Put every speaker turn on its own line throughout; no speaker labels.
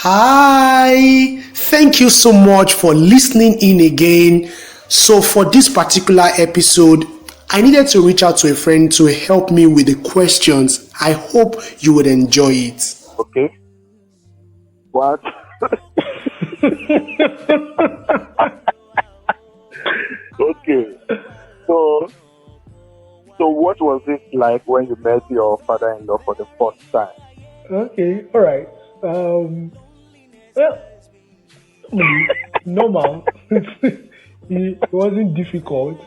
Hi, thank you so much for listening in again. So, for this particular episode, I needed to reach out to a friend to help me with the questions. I hope you would enjoy it.
Okay. What? Okay. So what was it like when you met your father-in-law for the first time?
Okay, all right. Well, normal. It wasn't difficult.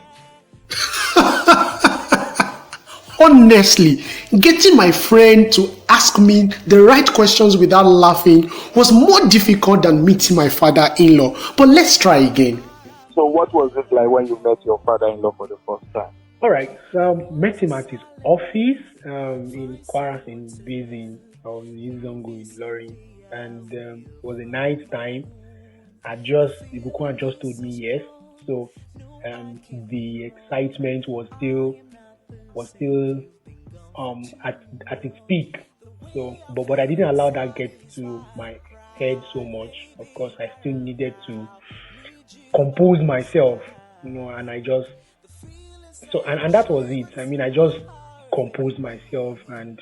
Honestly, getting my friend to ask me the right questions without laughing was more difficult than meeting my father-in-law. But let's try again.
So what was it like when you met your father-in-law for the first time?
All right. Met him at his office in Kwaras in Basin. I was in Zongo in Loring, and it was a night time. Ibukun had just told me yes. So the excitement was still at its peak. So, but I didn't allow that get to my head so much. Of course, I still needed to compose myself, and I just and that was it. I mean, I just composed myself and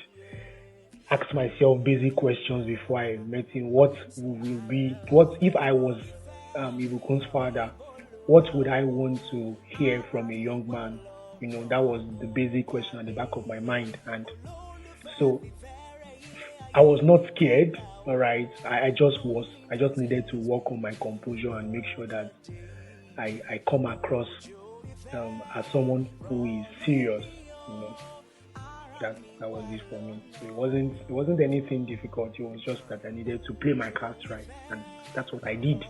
asked myself basic questions before I met him. What if I was Ibukun's father? What would I want to hear from a young man? That was the basic question at the back of my mind. And so I was not scared, all right. I just needed to work on my composure and make sure that I come across as someone who is serious, That was it for me. So it wasn't anything difficult. It was just that I needed to play my cards right, and that's what I did.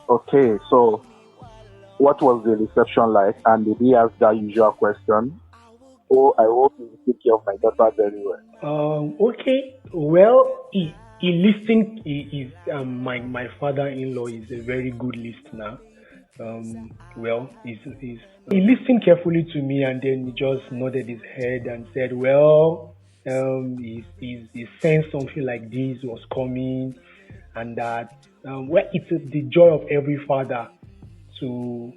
Okay, so what was the reception like? And did he ask that usual question? Oh, I hope you take care of my daughter very well.
Okay. Well, he listened. He is my father-in-law is a very good listener. He listened carefully to me, and then he just nodded his head and said, "Well, he sensed something like this was coming, and that it's the joy of every father to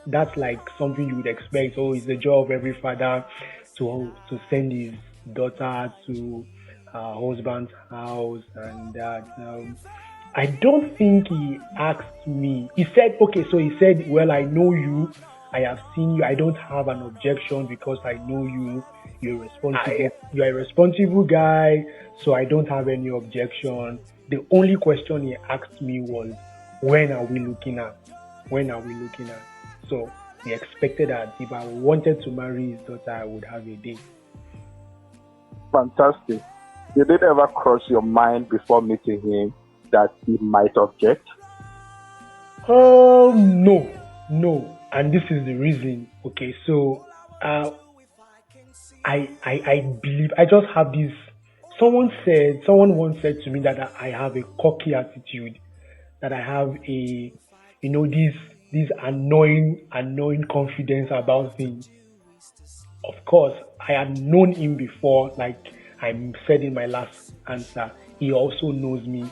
that's like something you would expect. Oh, it's the joy of every father to send his daughter to her husband's house, and that." I don't think he asked me. He said, okay, so he said, well, I know you. I have seen you. I don't have an objection because I know you. You're responsible. You're a responsible guy, so I don't have any objection. The only question he asked me was, when are we looking at? So he expected that if I wanted to marry his daughter, I would have a date.
Fantastic. Did it ever cross your mind before meeting him that he might object?
No. And this is the reason. Okay, so I believe I just have this. Someone once said to me that I have a cocky attitude, that I have this annoying confidence about things. Of course, I had known him before, like I said in my last answer. He also knows me.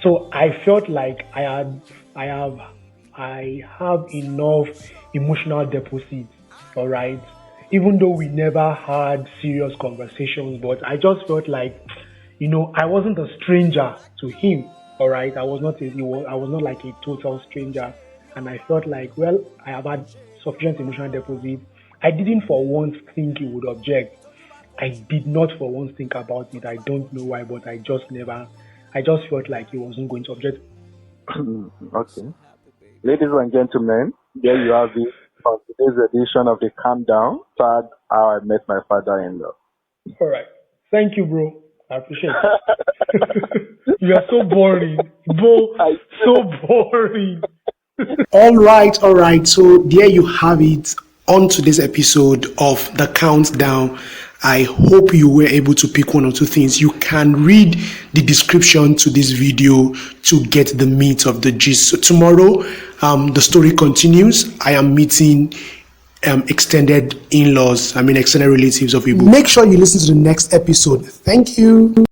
So I felt like I have enough emotional deposits, all right? Even though we never had serious conversations, but I just felt like, I wasn't a stranger to him, all right? I was not like a total stranger, and I felt like, well, I have had sufficient emotional deposits. I didn't for once think he would object. I did not for once think about it. I don't know why, but I just felt like he wasn't going to object.
Okay. Ladies and gentlemen, there you have it for today's edition of the Calm Down, tag How I Met My Father-in-Law.
All right. Thank you, bro. I appreciate it. You are so boring. Bro, so boring.
All right. So there you have it on today's episode of The Countdown. I hope you were able to pick one or two things. You can read the description to this video to get the meat of the gist. So tomorrow, the story continues. I am meeting extended relatives of Ibukun. Make sure you listen to the next episode. Thank you.